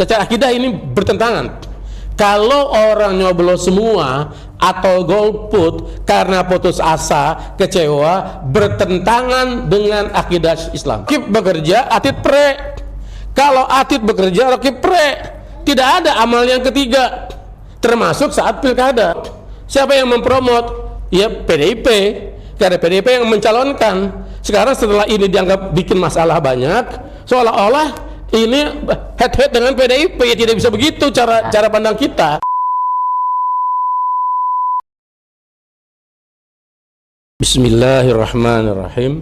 Secara akidah ini bertentangan. Kalau orang nyoblos semua atau golput karena putus asa, kecewa, bertentangan dengan akidah Islam. Rakib bekerja, atid pre. Kalau atid bekerja, rakib pre. Tidak ada amal yang ketiga, termasuk saat pilkada. Siapa yang mempromot? Ya PDIP. Karena PDIP yang mencalonkan. Sekarang setelah ini dianggap bikin masalah banyak, seolah-olah ini head-head dengan PDIP. Tidak bisa begitu cara pandang kita. Bismillahirrahmanirrahim.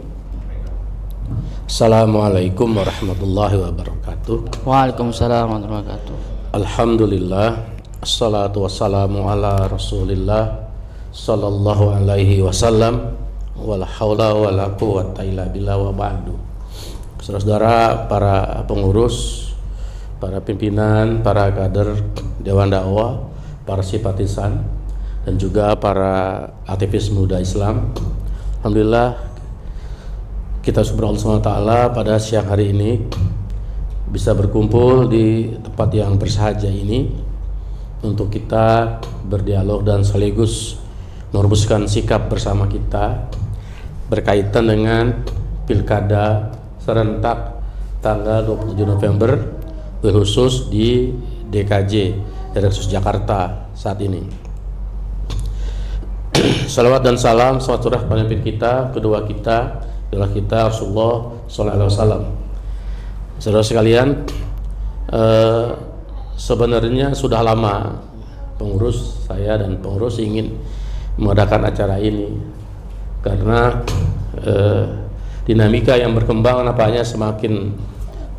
Assalamualaikum warahmatullahi wabarakatuh. Waalaikumsalam warahmatullahi wabarakatuh. Alhamdulillah, assalatu wassalamu ala rasulillah sallallahu alaihi wasallam, wala haula wala quwwata illa billah, wa ba'du. Saudara-saudara, para pengurus, para pimpinan, para kader Dewan Dakwah, para simpatisan, dan juga para aktivis muda Islam. Alhamdulillah, kita syukur Allah SWT pada siang hari ini bisa berkumpul di tempat yang bersahaja ini untuk kita berdialog dan sekaligus merumuskan sikap bersama kita berkaitan dengan pilkada serentak tanggal 27 November, khusus di DKJ, Daerah Khusus Jakarta saat ini. Salawat dan salam surah pemimpin kita, kedua kita adalah kita Rasulullah sallallahu alaihi wasallam. Saudara sekalian, sebenarnya sudah lama pengurus saya dan pengurus ingin mengadakan acara ini karena dinamika yang berkembang nampaknya semakin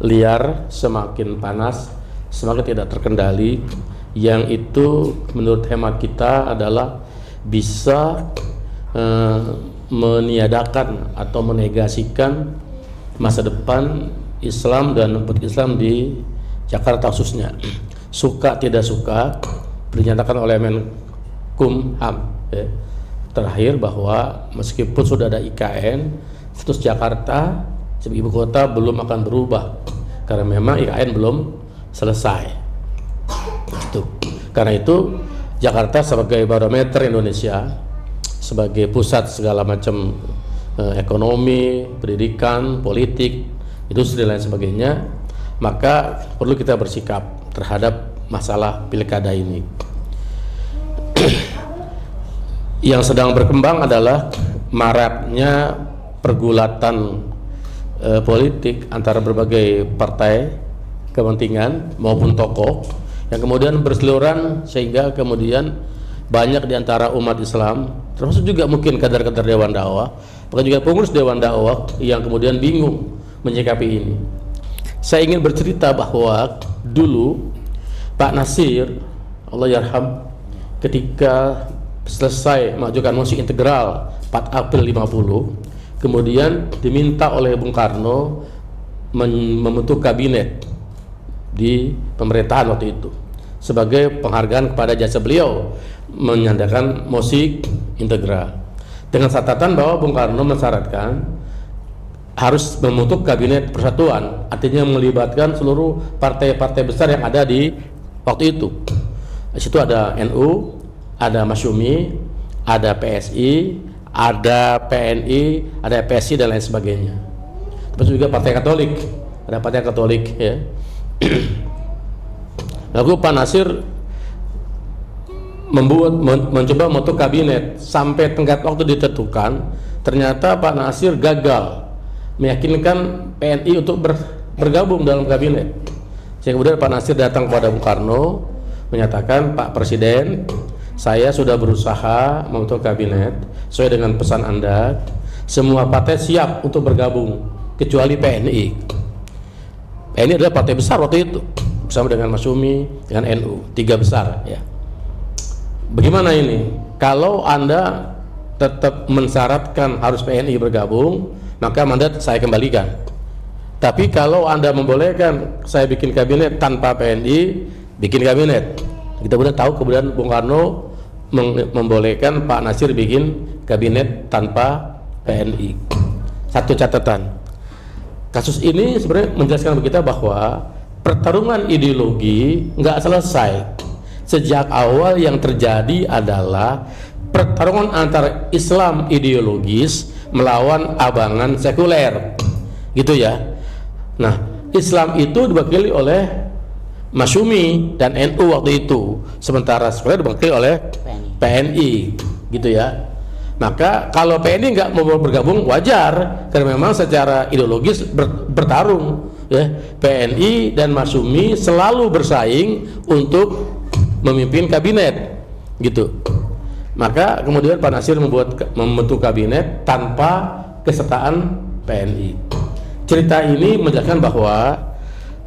liar, semakin panas, semakin tidak terkendali, yang itu menurut hemat kita adalah bisa meniadakan atau menegasikan masa depan Islam dan umat Islam di Jakarta khususnya. Suka tidak suka, dinyatakan oleh Menkumham terakhir bahwa meskipun sudah ada IKN, status Jakarta sebagai ibu kota belum akan berubah karena memang IKN belum selesai. Karena itu Jakarta sebagai barometer Indonesia, sebagai pusat segala macam ekonomi, pendidikan, politik, industri dan lain sebagainya, maka perlu kita bersikap terhadap masalah pilkada ini. Yang sedang berkembang adalah maraknya pergulatan politik antara berbagai partai kepentingan maupun tokoh yang kemudian berseliweran, sehingga kemudian banyak di antara umat Islam, termasuk juga mungkin kader-kader Dewan Dakwah, bahkan juga pengurus Dewan Dakwah yang kemudian bingung menyikapi ini. Saya ingin bercerita bahwa dulu Pak Nasir, Allah yarham, ketika selesai mengajukan mosi integral 4 April 50, kemudian diminta oleh Bung Karno membentuk kabinet di pemerintahan waktu itu sebagai penghargaan kepada jasa beliau menyandarkan mosi integral, dengan catatan bahwa Bung Karno mensyaratkan harus membentuk kabinet persatuan, artinya melibatkan seluruh partai-partai besar yang ada di waktu itu. Di situ ada NU, ada Masyumi, ada PSI, ada PNI, ada PSI dan lain sebagainya. Terus juga Partai Katolik, ada Partai Katolik ya. Lalu Pak Nasir mencoba membentuk kabinet, sampai tenggat waktu ditentukan, ternyata Pak Nasir gagal meyakinkan PNI untuk bergabung dalam kabinet. Sehingga kemudian Pak Nasir datang kepada Bung Karno menyatakan, Pak Presiden, saya sudah berusaha membentuk kabinet sesuai dengan pesan Anda, semua partai siap untuk bergabung kecuali PNI. PNI adalah partai besar waktu itu bersama dengan Masyumi, dengan NU, 3 besar ya. Bagaimana ini? Kalau Anda tetap mensyaratkan harus PNI bergabung, maka mandat saya kembalikan. Tapi kalau Anda membolehkan saya bikin kabinet tanpa PNI, bikin kabinet. Kita sudah tahu kemudian Bung Karno membolehkan Pak Nasir bikin kabinet tanpa PNI. Satu catatan, kasus ini sebenarnya menjelaskan bagi kita bahwa pertarungan ideologi nggak selesai. Sejak awal yang terjadi adalah pertarungan antara Islam ideologis melawan abangan sekuler, gitu ya. Nah, Islam itu diwakili oleh Masyumi dan NU waktu itu, sementara sekuler diwakili oleh PNI, gitu ya. Maka kalau PNI nggak mau bergabung wajar, karena memang secara ideologis bertarung, ya. PNI dan Masyumi selalu bersaing untuk memimpin kabinet, gitu. Maka kemudian Pak Nasir membentuk kabinet tanpa kesertaan PNI. Cerita ini menjelaskan bahwa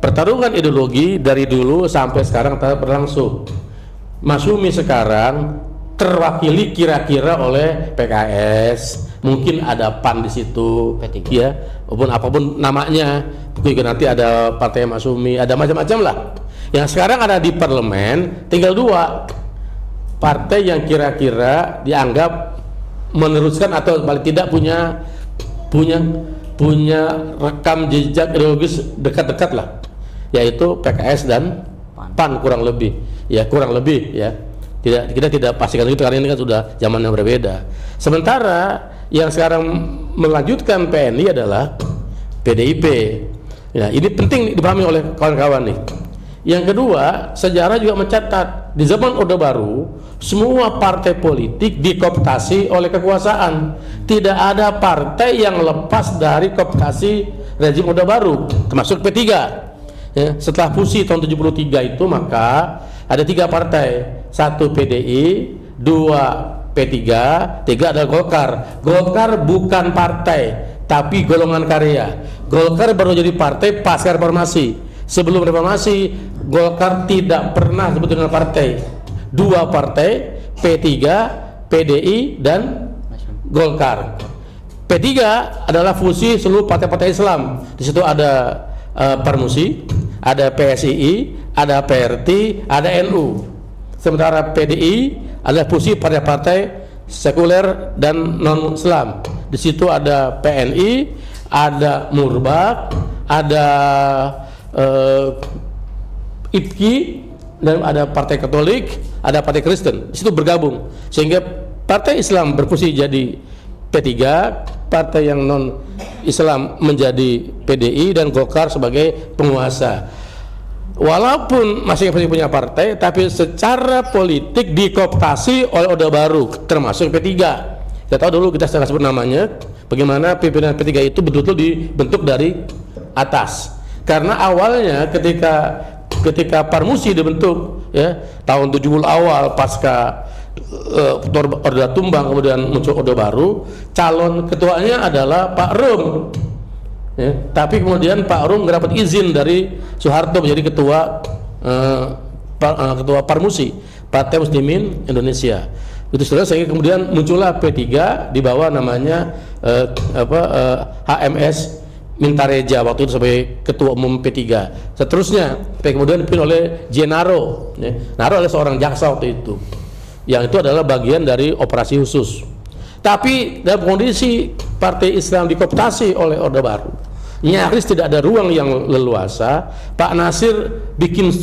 pertarungan ideologi dari dulu sampai sekarang tetap berlangsung. Masyumi sekarang terwakili kira-kira oleh PKS, mungkin ada PAN di situ, P3. ya, apapun namanya. Mungkin nanti ada Partai Masyumi, ada macam-macam lah. Yang sekarang ada di parlemen tinggal 2 partai yang kira-kira dianggap meneruskan atau paling tidak punya rekam jejak ideologis dekat-dekat lah, yaitu PKS dan PAN kurang lebih ya. Kita tidak pastikan itu karena ini kan sudah zaman yang berbeda. Sementara yang sekarang melanjutkan PNI adalah PDIP. Ya, ini penting dipahami oleh kawan-kawan nih. Yang kedua, sejarah juga mencatat di zaman Orde Baru semua partai politik dikooptasi oleh kekuasaan. Tidak ada partai yang lepas dari kooptasi rezim Orde Baru, termasuk P3. Ya, setelah fusi tahun 73 itu maka ada 3 partai, 1 PDI, 2 P3, 3 adalah Golkar. Golkar bukan partai, tapi golongan karya. Golkar baru jadi partai pasca reformasi. Sebelum reformasi, Golkar tidak pernah disebut dengan partai. 2 partai, P3, PDI, dan Golkar. P3 adalah fusi seluruh partai-partai Islam. Di situ ada Parmusi, ada PSII, ada PRT, ada NU. Sementara PDI adalah fusi partai-partai sekuler dan non-Islam. Di situ ada PNI, ada Murbak, ada IPKI, dan ada Partai Katolik, ada Partai Kristen. Di situ bergabung sehingga Partai Islam berfungsi jadi P3, partai yang non Islam menjadi PDI, dan Golkar sebagai penguasa. Walaupun masing-masing punya partai, tapi secara politik dikooptasi oleh Orde Baru, termasuk P3. Kita tahu dulu, kita sudah sebut namanya, bagaimana pimpinan P3 itu betul-betul dibentuk dari atas. Karena awalnya ketika Parmusi dibentuk ya tahun 70 awal pasca Orde tumbang, kemudian muncul Orde Baru, calon ketuanya adalah Pak Rum ya, tapi kemudian Pak Rum mendapat izin dari Soeharto menjadi ketua Parmusi, Partai Muslimin Indonesia. Itu sudah, sehingga kemudian muncullah P3 di bawah namanya HMS Mintareja waktu itu sebagai ketua umum P3. Seterusnya kemudian dipilih oleh Jenaro ya. Naro adalah seorang jaksa waktu itu, yang itu adalah bagian dari operasi khusus. Tapi dalam kondisi partai Islam dikooptasi oleh Orde Baru, nyaris tidak ada ruang yang leluasa. Pak Nasir bikin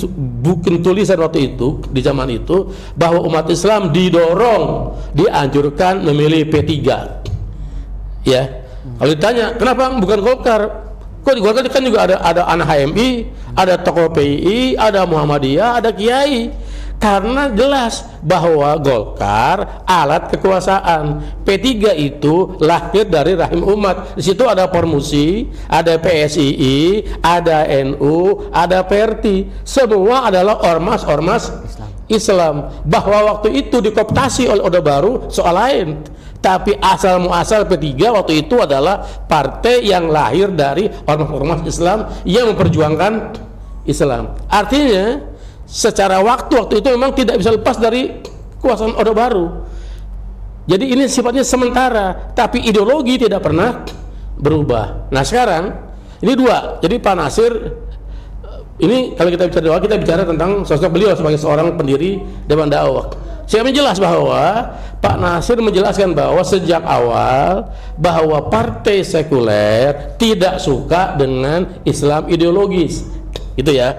tulisan waktu itu, di zaman itu, bahwa umat Islam dianjurkan memilih P3 ya. Kalau ditanya kenapa bukan Golkar, kok di Golkar kan juga ada anak HMI, ada tokoh PII, ada Muhammadiyah, ada Kiai. Karena jelas bahwa Golkar alat kekuasaan, P3 itu lahir dari rahim umat. Di situ ada Parmusi, ada PSII, ada NU, ada PRT. Semua adalah ormas-ormas Islam. Bahwa waktu itu dikooptasi oleh Orde Baru soal lain. Tapi asal muasal P3 waktu itu adalah partai yang lahir dari ormas-ormas Islam yang memperjuangkan Islam. Artinya secara waktu itu memang tidak bisa lepas dari kekuasaan Orde Baru. Jadi ini sifatnya sementara, tapi ideologi tidak pernah berubah. Nah sekarang ini 2. Jadi Pak Nasir ini, kalau kita bicara dakwah, kita bicara tentang sosok beliau sebagai seorang pendiri Dewan Dakwah. Saya menjelas bahwa Pak Nasir menjelaskan bahwa sejak awal bahwa partai sekuler tidak suka dengan Islam ideologis. gitu ya,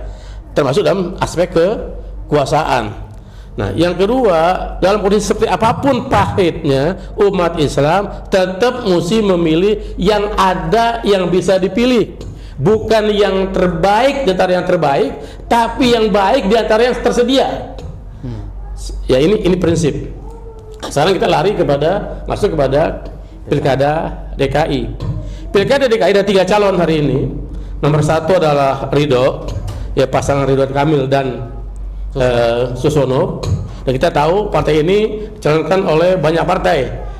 termasuk dalam aspek kekuasaan. Nah, yang kedua, dalam kondisi seperti apapun pahitnya, umat Islam tetap mesti memilih yang ada yang bisa dipilih, bukan yang terbaik di antara yang terbaik, tapi yang baik di antara yang tersedia. Ya, ini prinsip. Sekarang kita lari masuk kepada Pilkada DKI. Pilkada DKI ada 3 calon hari ini. Nomor 1 adalah Ridho, ya, pasangan Ridwan Kamil dan Susono. Dan kita tahu partai ini dicalonkan oleh banyak partai.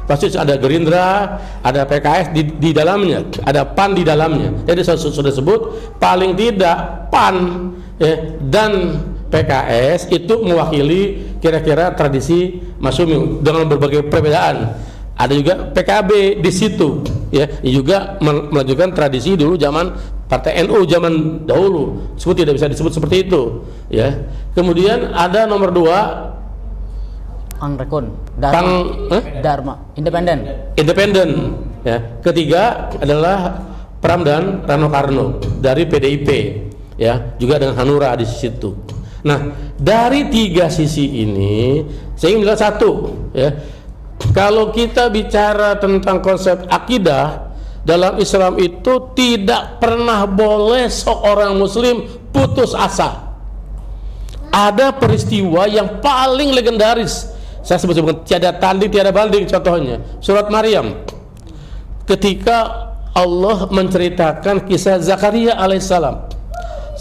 Pasti ada Gerindra, ada PKS di dalamnya, ada PAN di dalamnya. Jadi sudah sebut paling tidak PAN, ya, dan PKS itu mewakili kira-kira tradisi Masyumi dengan berbagai perbedaan. Ada juga PKB di situ, ya, juga melanjutkan tradisi dulu zaman Partai NU zaman dahulu, tidak bisa disebut seperti itu, ya. Kemudian ada nomor 2 Angrekon Dharma Independen, ya. Ketiga adalah Pram dan Rano Karno dari PDIP, ya, juga dengan Hanura di situ. Nah, dari 3 sisi ini saya ingin bilang satu, ya, kalau kita bicara tentang konsep akidah dalam Islam itu tidak pernah boleh seorang muslim putus asa. Ada peristiwa yang paling legendaris, saya sebut tiada tanding tiada banding, contohnya surat Maryam, ketika Allah menceritakan kisah Zakaria alaihissalam.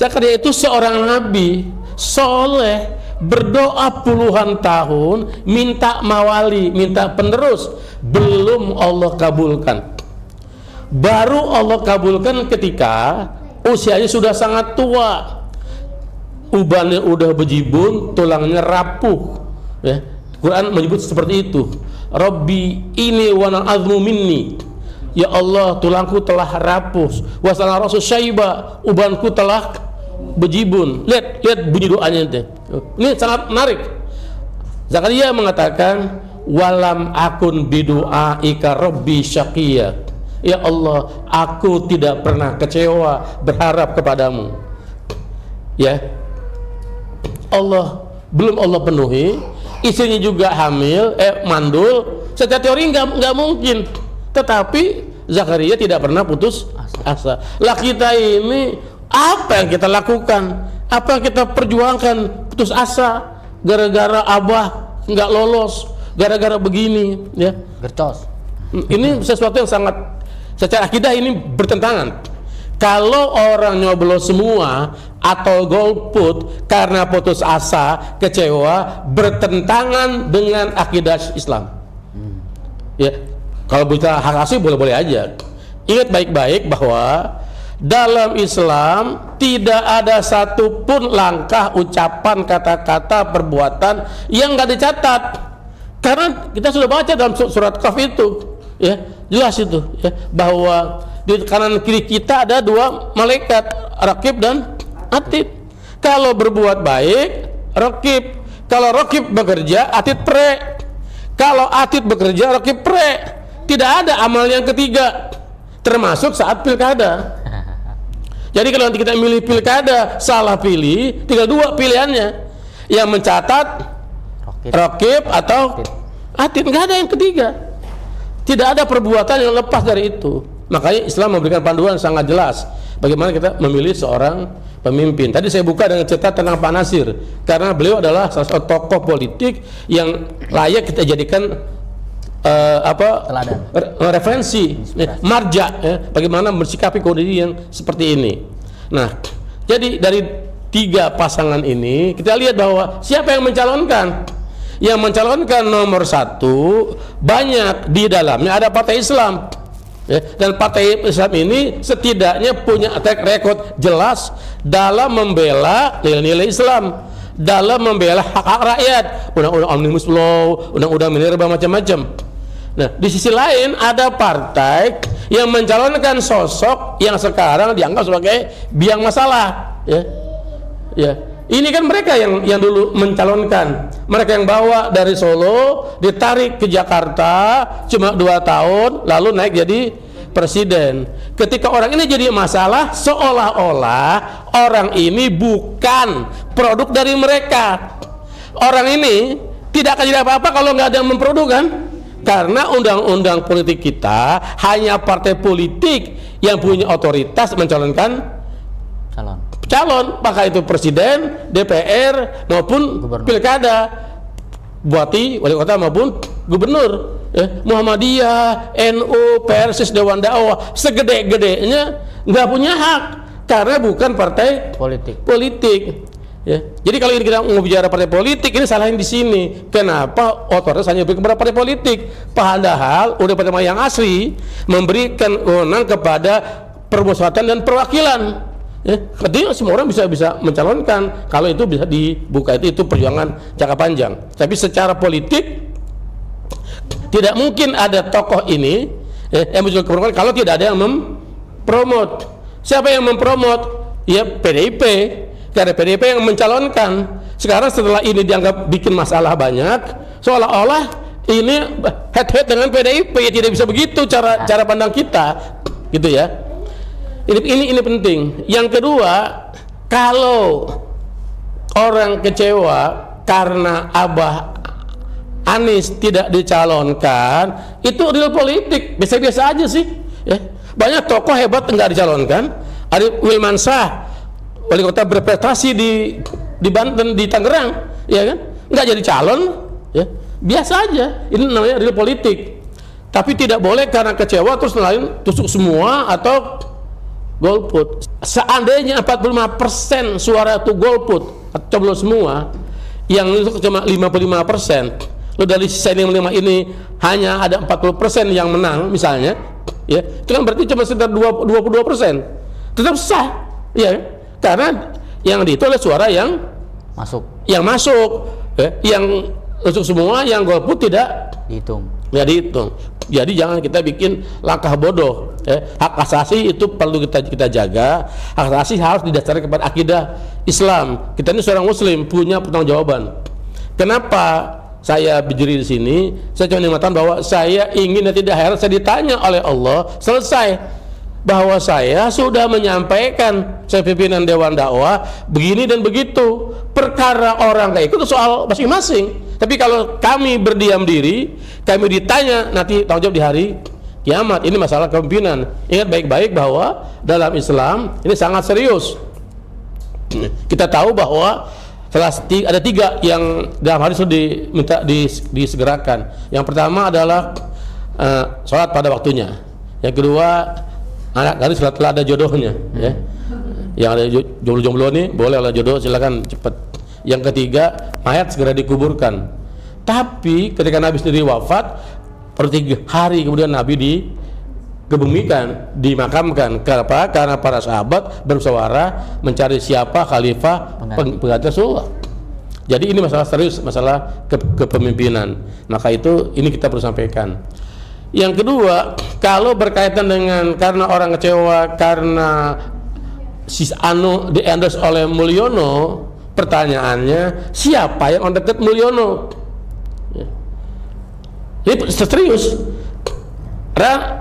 Zakaria itu seorang nabi soleh, berdoa puluhan tahun, minta mawali, minta penerus, belum Allah kabulkan. Baru Allah kabulkan ketika usianya sudah sangat tua, ubannya udah bejibun, tulangnya rapuh, ya. Quran menyebut seperti itu. Rabbi ini wana azmu minni, ya Allah, tulangku telah rapuh. Wasana rasul syaiba, ubanku telah bejibun. Lihat bunyi doanya itu. Ini sangat menarik. Zakaria mengatakan, walam akun bidu'aika rabbi syaqiyya, ya Allah, aku tidak pernah kecewa berharap kepadamu, ya Allah. Belum Allah penuhi, istrinya juga hamil, mandul. Secara teori nggak mungkin, tetapi Zakaria tidak pernah putus asa. Lah kita ini apa yang kita lakukan, apa yang kita perjuangkan, putus asa gara-gara abah nggak lolos, gara-gara begini, ya. Gercos. Ini sesuatu yang sangat, secara akidah ini bertentangan. Kalau orang nyoblos semua atau golput karena putus asa, kecewa, bertentangan dengan akidah Islam. Ya, kalau bicara hak asasi boleh-boleh aja. Ingat baik-baik bahwa dalam Islam tidak ada satupun langkah, ucapan, kata-kata, perbuatan yang nggak dicatat. Karena kita sudah baca dalam surat Kahf itu, ya, jelas itu, ya, bahwa di kanan kiri kita ada 2 malaikat, Raqib dan Atid. Kalau berbuat baik, Raqib. Kalau Raqib bekerja, Atid pre. Kalau Atid bekerja, Raqib pre. Tidak ada amal yang ketiga, termasuk saat pilkada. Jadi kalau nanti kita milih pilkada, salah pilih, tinggal 2 pilihannya, yang mencatat Raqib atau Atid, nggak ada yang ketiga. Tidak ada perbuatan yang lepas dari itu. Makanya Islam memberikan panduan sangat jelas bagaimana kita memilih seorang pemimpin. Tadi saya buka dengan cerita tentang Pak Nasir, karena beliau adalah salah satu tokoh politik yang layak kita jadikan referensi, marja, ya, bagaimana bersikapi kondisi yang seperti ini. Nah, jadi dari 3 pasangan ini kita lihat bahwa siapa yang mencalonkan. Yang mencalonkan nomor 1 banyak di dalamnya ada partai Islam, ya, dan partai Islam ini setidaknya punya track record jelas dalam membela nilai-nilai Islam, dalam membela hak-hak rakyat, undang-undang Omnibus Law, undang-undang minerba, macam-macam. Nah, di sisi lain ada partai yang mencalonkan sosok yang sekarang dianggap sebagai biang masalah, ya, ya. Ini kan mereka yang dulu mencalonkan, mereka yang bawa dari Solo, ditarik ke Jakarta cuma 2 tahun, lalu naik jadi presiden. Ketika orang ini jadi masalah, seolah-olah orang ini bukan produk dari mereka. Orang ini tidak akan jadi apa-apa kalau nggak ada yang memproduk, kan? Karena undang-undang politik kita hanya partai politik yang punya otoritas mencalonkan calon, maka itu presiden, DPR maupun Gubernur. pilkada, bupati, wali kota maupun gubernur. Muhammadiyah, NU, Persis, Dewan Dakwah segede-gedenya nggak punya hak karena bukan partai politik. Ya. Jadi kalau ini kita mau bicara partai politik, ini salahnya di sini. Kenapa otoritas hanya berikan kepada partai politik? Padahal udah pada yang asli memberikan wewenang kepada permusyawaratan dan perwakilan. Ya, ketika semua orang bisa mencalonkan, kalau itu bisa dibuka, itu perjuangan jangka panjang. Tapi secara politik tidak mungkin ada tokoh ini yang muncul ke permukaan kalau tidak ada yang mempromot. Siapa yang mempromot? Ya PDIP, karena PDIP yang mencalonkan. Sekarang setelah ini dianggap bikin masalah banyak, seolah-olah ini head-head dengan PDIP. Ya tidak bisa begitu cara pandang kita, gitu ya. Ini penting. Yang kedua, kalau orang kecewa karena Abah Anies tidak dicalonkan, itu real politik, biasa-biasa aja sih. Ya. Banyak tokoh hebat enggak dicalonkan. Ada Wilmansyah, wali kota berprestasi di Banten, di Tangerang, ya kan? Enggak jadi calon, ya. Biasa aja. Ini namanya real politik. Tapi tidak boleh karena kecewa terus lain tusuk semua atau golput. Seandainya 45% suara itu golput atau coblos semua, yang itu cuma 55%, lo dari sisa 55 ini hanya ada 40% yang menang misalnya, ya itu kan berarti cuma sekitar 22%, tetap sah, ya, karena yang itu adalah suara yang masuk, yang masuk semua, yang golput tidak dihitung. Jadi jangan kita bikin langkah bodoh. Hak asasi itu perlu kita jaga. Hak asasi harus didasarkan kepada akidah Islam. Kita ini seorang Muslim, punya pertanggungjawaban. Kenapa saya berdiri di sini? Saya cuma mengatakan bahwa saya ingin dan tidak heran saya ditanya oleh Allah selesai bahwa saya sudah menyampaikan, saya pimpinan Dewan Dakwah begini dan begitu. Perkara orang kayak itu soal masing-masing. Tapi kalau kami berdiam diri, kami ditanya, nanti tanggung jawab di hari kiamat. Ini masalah kepemimpinan. Ingat baik-baik bahwa dalam Islam ini sangat serius. Kita tahu bahwa ada 3 yang dalam hadis itu diminta disegerakan. Yang pertama adalah sholat pada waktunya. Yang kedua, anak gadis setelah ada jodohnya, ya. Yang ada jomblo-jomblo nih boleh lah jodoh, silakan cepat. Yang ketiga, mayat segera dikuburkan. Tapi ketika Nabi sendiri wafat, per 3 hari kemudian Nabi dikebumikan, dimakamkan. Kenapa? Karena para sahabat bermusyawarah mencari siapa khalifah pengganti Rasulullah. Jadi ini masalah serius, masalah kepemimpinan. Maka itu ini kita perlu sampaikan. Yang kedua, kalau berkaitan dengan karena orang kecewa karena si Anu di-endorse oleh Mulyono, pertanyaannya siapa yang on dekat Mulyono? Ya. Ini serius.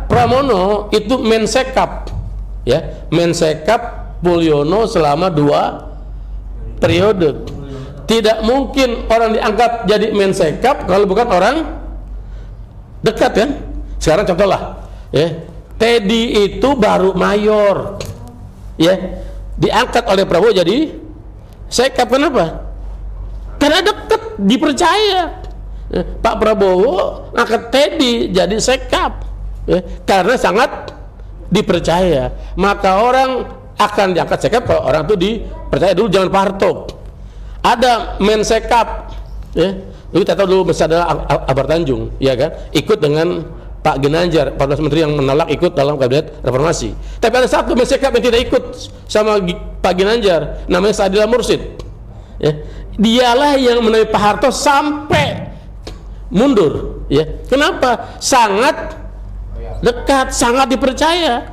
Pramono itu mensekap, ya, mensekap Mulyono selama 2 periode. Tidak mungkin orang diangkat jadi mensekap kalau bukan orang dekat, kan? Sekarang contohlah, ya, Teddy itu baru mayor, ya, diangkat oleh Prabowo jadi sekap. Kenapa? Karena dekat, dipercaya. Pak Prabowo angkat Teddy jadi sekap, ya, karena sangat dipercaya. Maka orang akan diangkat sekap kalau orang itu dipercaya dulu. Jangan Pak Harto ada mensekap, ya. Kita tahu dulu masih ada Akbar Tanjung, ya kan, ikut dengan Pak Ginanjar, 14 menteri yang menolak ikut dalam kabinet reformasi. Tapi ada satu mensekap yang tidak ikut sama Pak Ginanjar, namanya Saadillah Mursid, ya. Dialah yang menemui Pak Harto sampai mundur, ya. Kenapa? Sangat dekat, sangat dipercaya.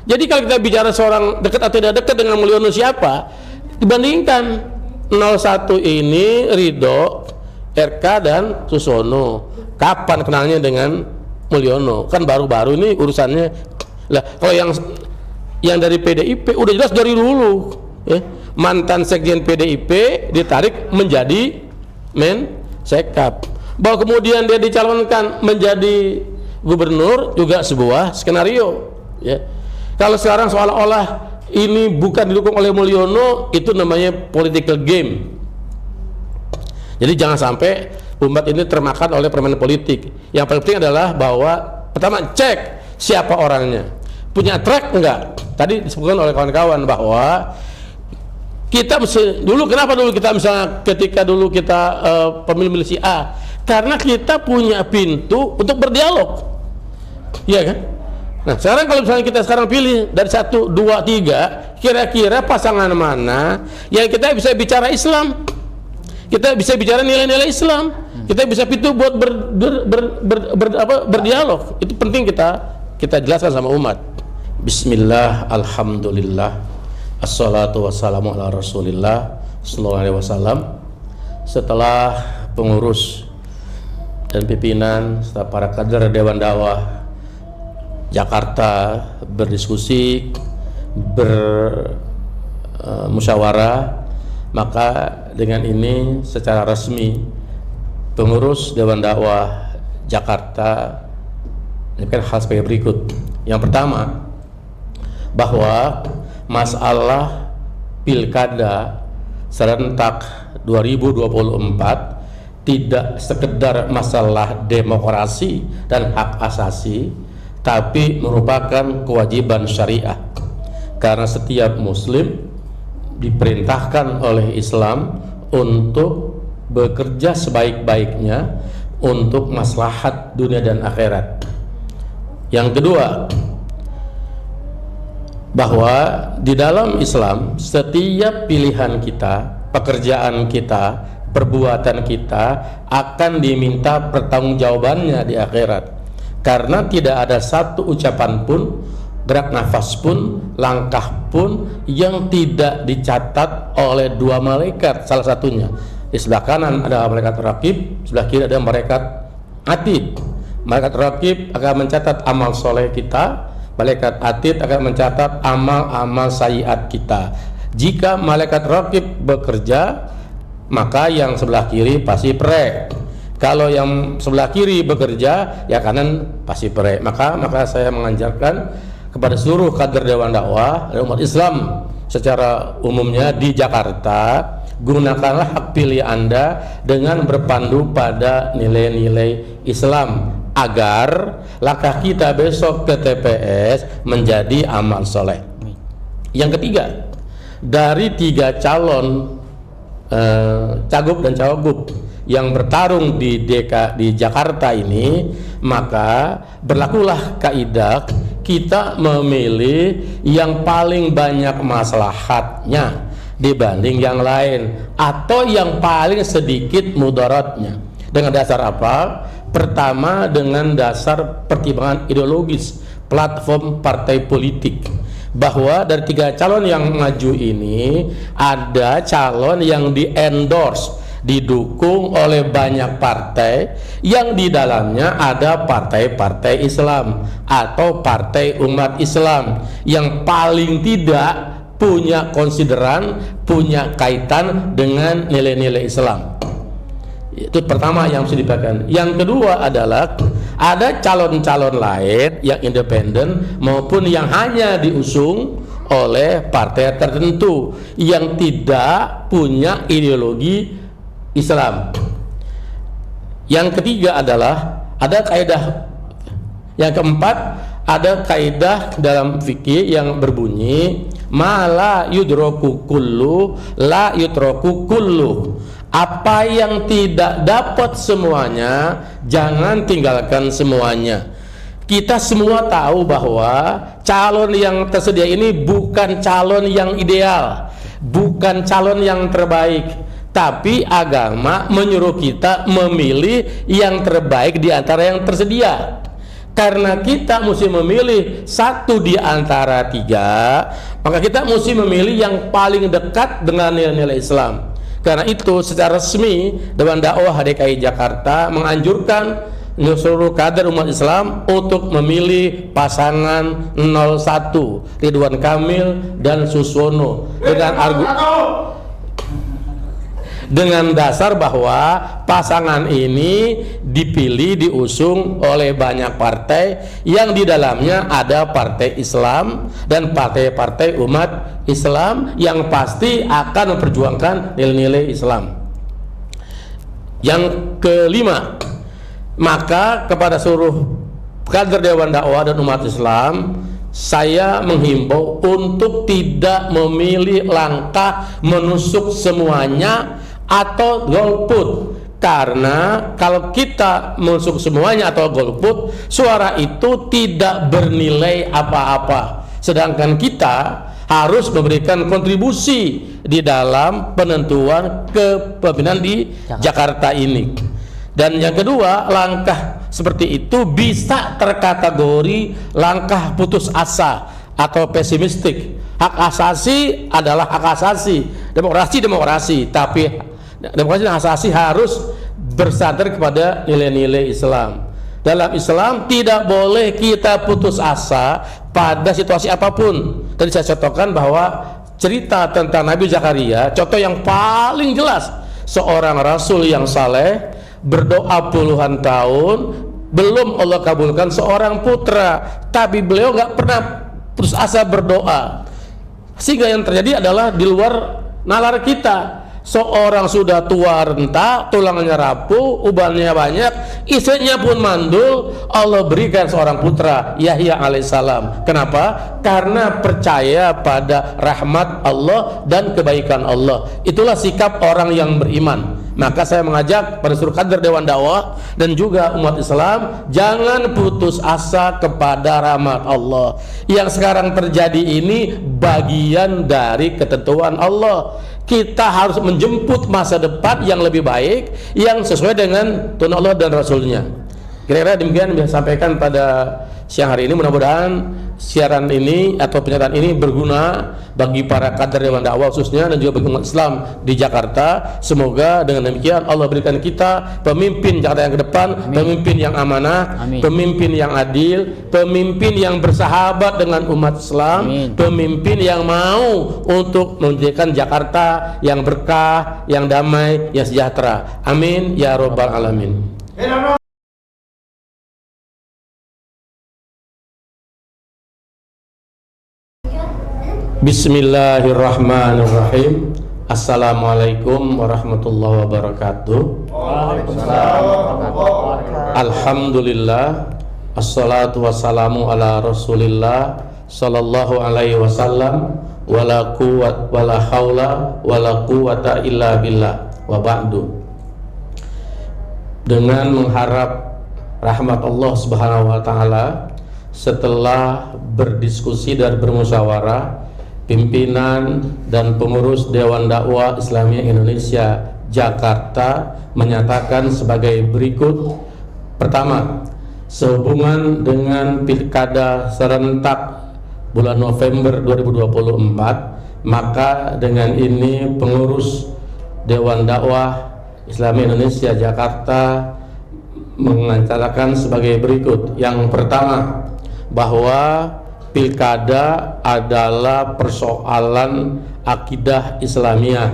Jadi kalau kita bicara seorang dekat atau tidak dekat dengan Mulyono siapa, dibandingkan 01 ini Ridho, RK dan Susono. Kapan kenalnya dengan Mulyono? Kan baru-baru ini urusannya Lah kalau yang dari PDIP udah jelas dari dulu, ya. Mantan sekjen PDIP ditarik menjadi Mensekap, bahwa kemudian dia dicalonkan menjadi gubernur juga sebuah skenario, ya. Kalau sekarang seolah-olah ini bukan didukung oleh Mulyono, itu namanya political game. Jadi jangan sampai umat ini termakan oleh permainan politik. Yang paling penting adalah bahwa pertama cek siapa orangnya, punya track enggak. Tadi disebutkan oleh kawan-kawan bahwa kita mesti dulu, kenapa dulu kita misalnya ketika dulu kita pemilih si A, karena kita punya pintu untuk berdialog, iya kan? Nah sekarang kalau misalnya kita sekarang pilih dari 1, 2, 3, kira-kira pasangan mana yang kita bisa bicara Islam, kita bisa bicara nilai-nilai Islam, kita bisa pintu buat berdialog. Itu penting kita jelaskan sama umat. Bismillah, alhamdulillah, assalatu wassalamu ala rasulillah sallallahu alaihi wasallam. Setelah pengurus dan pimpinan serta para kader Dewan Dakwah Jakarta berdiskusi, bermusyawarah, maka dengan ini secara resmi pengurus Dewan Dakwah Jakarta menyampaikan hal sebagai berikut. Yang pertama, bahwa masalah pilkada serentak 2024 tidak sekedar masalah demokrasi dan hak asasi, tapi merupakan kewajiban syariah, karena setiap muslim diperintahkan oleh Islam untuk bekerja sebaik-baiknya untuk maslahat dunia dan akhirat. Yang kedua, bahwa di dalam Islam setiap pilihan kita, pekerjaan kita, perbuatan kita akan diminta pertanggungjawabannya di akhirat, karena tidak ada satu ucapan pun, gerak nafas pun, langkah pun yang tidak dicatat oleh dua malaikat. Salah satunya di sebelah kanan ada malaikat raqib, sebelah kiri ada malaikat atid. Malaikat raqib akan mencatat amal soleh kita, malaikat atid akan mencatat amal-amal sayyiat kita. Jika malaikat raqib bekerja, maka yang sebelah kiri pasti pre. Kalau yang sebelah kiri bekerja, ya kanan pasti pre. Maka saya mengajarkan kepada seluruh kader Dewan Dakwah dan umat Islam secara umumnya di Jakarta, gunakanlah hak pilih Anda dengan berpandu pada nilai-nilai Islam, agar langkah kita besok ke TPS menjadi amal soleh. Yang ketiga, dari 3 calon cagup dan cawagup yang bertarung di Jakarta ini, maka berlakulah kaidah kita memilih yang paling banyak maslahatnya dibanding yang lain, atau yang paling sedikit mudaratnya. Dengan dasar apa? Pertama, dengan dasar pertimbangan ideologis platform partai politik, bahwa dari 3 calon yang maju ini ada calon yang di-endorse, didukung oleh banyak partai yang di dalamnya ada partai-partai Islam atau partai umat Islam yang paling tidak punya konsideran, punya kaitan dengan nilai-nilai Islam. Itu pertama yang harus diperhatikan. Yang kedua adalah ada calon-calon lain yang independen maupun yang hanya diusung oleh partai tertentu yang tidak punya ideologi Islam. Yang ketiga adalah ada kaidah. Yang keempat, ada kaidah dalam fikih yang berbunyi mala yudroku kullu la yudroku kullu. Apa yang tidak dapat semuanya, jangan tinggalkan semuanya. Kita semua tahu bahwa calon yang tersedia ini bukan calon yang ideal, bukan calon yang terbaik, tapi agama menyuruh kita memilih yang terbaik di antara yang tersedia. Karena kita mesti memilih satu di antara 3, maka kita mesti memilih yang paling dekat dengan nilai-nilai Islam. Karena itu secara resmi Dewan Dakwah DKI Jakarta menganjurkan seluruh kader umat Islam untuk memilih pasangan 01 Ridwan Kamil dan Suswono dengan dasar bahwa pasangan ini dipilih, diusung oleh banyak partai yang di dalamnya ada partai Islam dan partai-partai umat Islam yang pasti akan memperjuangkan nilai-nilai Islam. Yang kelima, maka kepada seluruh kader Dewan Dakwah dan umat Islam, saya menghimbau untuk tidak memilih langkah menusuk semuanya atau golput, karena kalau kita menusuk semuanya atau golput, suara itu tidak bernilai apa-apa, sedangkan kita harus memberikan kontribusi di dalam penentuan kepemimpinan di Jakarta ini. Dan yang kedua, langkah seperti itu bisa terkategori langkah putus asa atau pesimistik. Hak asasi adalah hak asasi, demokrasi, tapi demokrasi dan hak asasi harus bersandar kepada nilai-nilai Islam. Dalam Islam tidak boleh kita putus asa pada situasi apapun. Tadi saya contohkan bahwa cerita tentang Nabi Zakaria, contoh yang paling jelas, seorang rasul yang saleh berdoa puluhan tahun, belum Allah kabulkan seorang putra, tapi beliau nggak pernah putus asa berdoa, sehingga yang terjadi adalah di luar nalar kita. Seorang sudah tua renta, tulangnya rapuh, ubannya banyak, istrinya pun mandul, Allah berikan seorang putra, Yahya alaihissalam. Kenapa? Karena percaya pada rahmat Allah dan kebaikan Allah. Itulah sikap orang yang beriman. Maka saya mengajak pada seluruh kader Dewan Dakwah dan juga umat Islam, jangan putus asa kepada rahmat Allah. Yang sekarang terjadi ini bagian dari ketentuan Allah. Kita harus menjemput masa depan yang lebih baik, yang sesuai dengan tuntunan Allah dan Rasulnya. Kira-kira demikian yang saya sampaikan pada siang hari ini. Mudah-mudahan siaran ini atau pernyataan ini berguna bagi para kader Dewan Dakwah khususnya dan juga bagi umat Islam di Jakarta. Semoga dengan demikian Allah berikan kita pemimpin Jakarta yang ke depan, pemimpin yang amanah, pemimpin yang adil, pemimpin yang bersahabat dengan umat Islam, pemimpin yang mau untuk menjadikan Jakarta yang berkah, yang damai, yang sejahtera. Amin ya rabbal alamin. Bismillahirrahmanirrahim. Assalamualaikum warahmatullahi wabarakatuh. Alhamdulillah, assalatu wassalamu ala rasulillah sallallahu alaihi wasallam, wala haula wala quwata illa billah, wa ba'du. Dengan mengharap rahmat Allah subhanahu wa ta'ala, setelah berdiskusi dan bermusyawarah, pimpinan dan pengurus Dewan Dakwah Islamiyah Indonesia Jakarta menyatakan sebagai berikut. Pertama, sehubungan dengan pilkada serentak bulan November 2024, maka dengan ini pengurus Dewan Dakwah Islamiyah Indonesia Jakarta mengatakan sebagai berikut. Yang pertama, bahwa pilkada adalah persoalan akidah Islamiyah.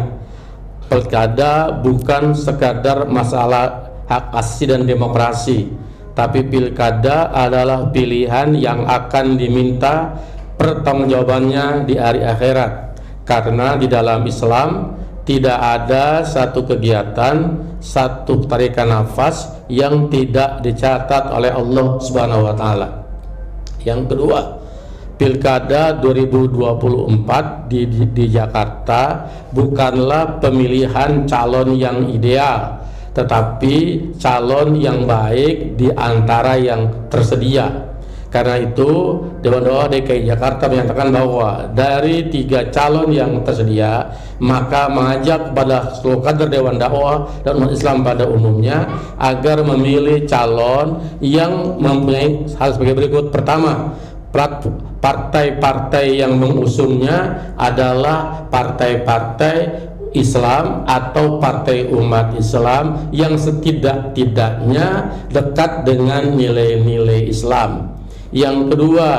Pilkada bukan sekadar masalah hak asasi dan demokrasi, tapi pilkada adalah pilihan yang akan diminta pertanggungjawabannya di hari akhirat. Karena di dalam Islam tidak ada satu kegiatan, satu tarikan nafas yang tidak dicatat oleh Allah Subhanahu wa taala. Yang kedua, pilkada 2024 di Jakarta bukanlah pemilihan calon yang ideal, tetapi calon yang baik di antara yang tersedia. Karena itu Dewan Dakwah DKI Jakarta menyatakan bahwa dari 3 calon yang tersedia, maka mengajak kepada seluruh kader Dewan Dakwah dan umat Islam pada umumnya agar memilih calon yang mempunyai hal sebagai berikut. Pertama, partai-partai yang mengusungnya adalah partai-partai Islam atau partai umat Islam yang setidak-tidaknya dekat dengan nilai-nilai Islam. Yang kedua,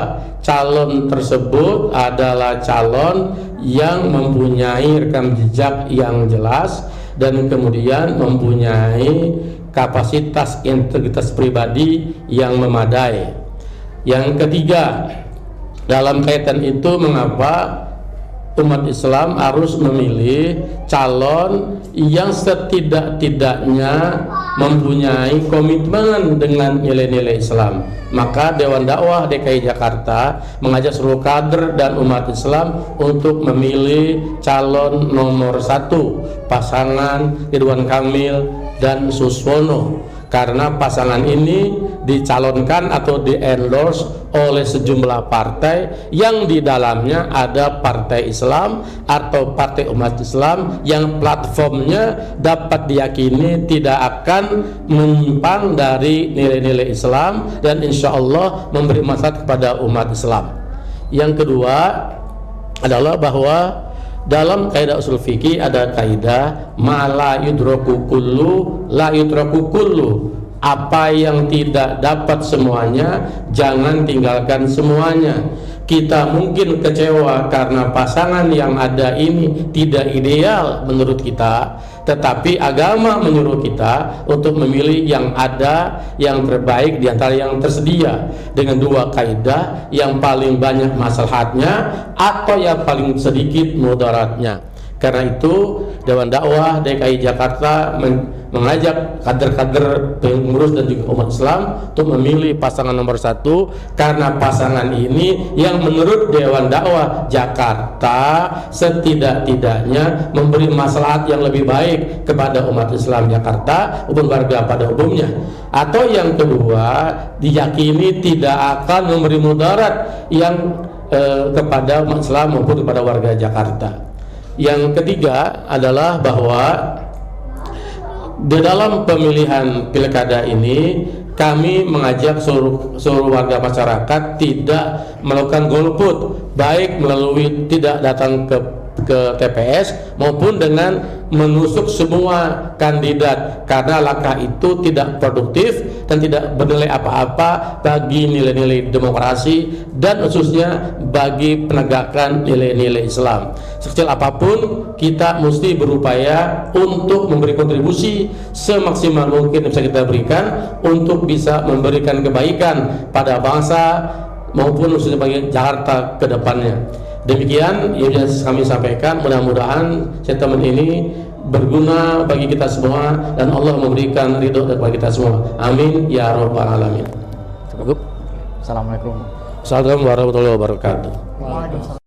calon tersebut adalah calon yang mempunyai rekam jejak yang jelas dan kemudian mempunyai kapasitas integritas pribadi yang memadai. Yang ketiga, dalam kaitan itu mengapa umat Islam harus memilih calon yang setidak-tidaknya mempunyai komitmen dengan nilai-nilai Islam. Maka Dewan Dakwah DKI Jakarta mengajak seluruh kader dan umat Islam untuk memilih calon nomor 1 pasangan Ridwan Kamil dan Suswono, karena pasangan ini dicalonkan atau di-endorse oleh sejumlah partai yang di dalamnya ada partai Islam atau partai umat Islam yang platformnya dapat diyakini tidak akan menyimpang dari nilai-nilai Islam dan insya Allah memberi manfaat kepada umat Islam. Yang kedua adalah bahwa dalam kaidah usul fikih ada kaidah ma la yudraku kullu la yudraku kullu. Apa yang tidak dapat semuanya, jangan tinggalkan semuanya. Kita mungkin kecewa karena pasangan yang ada ini tidak ideal menurut kita, tetapi agama menyuruh kita untuk memilih yang ada, yang terbaik di antara yang tersedia dengan dua kaidah, yang paling banyak maslahatnya atau yang paling sedikit mudaratnya. Karena itu Dewan Dakwah DKI Jakarta mengajak kader-kader pengurus dan juga umat Islam untuk memilih pasangan nomor 1 karena pasangan ini yang menurut Dewan Dakwah Jakarta setidak-tidaknya memberi maslahat yang lebih baik kepada umat Islam Jakarta maupun warga pada umumnya. Atau yang kedua, diyakini tidak akan memberi mudarat yang kepada umat Islam maupun kepada warga Jakarta. Yang ketiga adalah bahwa di dalam pemilihan pilkada ini kami mengajak seluruh warga masyarakat tidak melakukan golput, baik melalui tidak datang ke TPS maupun dengan menusuk semua kandidat, karena langkah itu tidak produktif dan tidak bernilai apa-apa bagi nilai-nilai demokrasi dan khususnya bagi penegakan nilai-nilai Islam. Sekecil apapun kita mesti berupaya untuk memberi kontribusi semaksimal mungkin yang bisa kita berikan untuk bisa memberikan kebaikan pada bangsa maupun khususnya bagi Jakarta ke depannya. Demikian yang bisa kami sampaikan, mudah-mudahan statement ini berguna bagi kita semua dan Allah memberikan ridho kepada kita semua. Amin ya rabbal alamin. Cukup. Assalamualaikum. Assalamualaikum warahmatullahi wabarakatuh.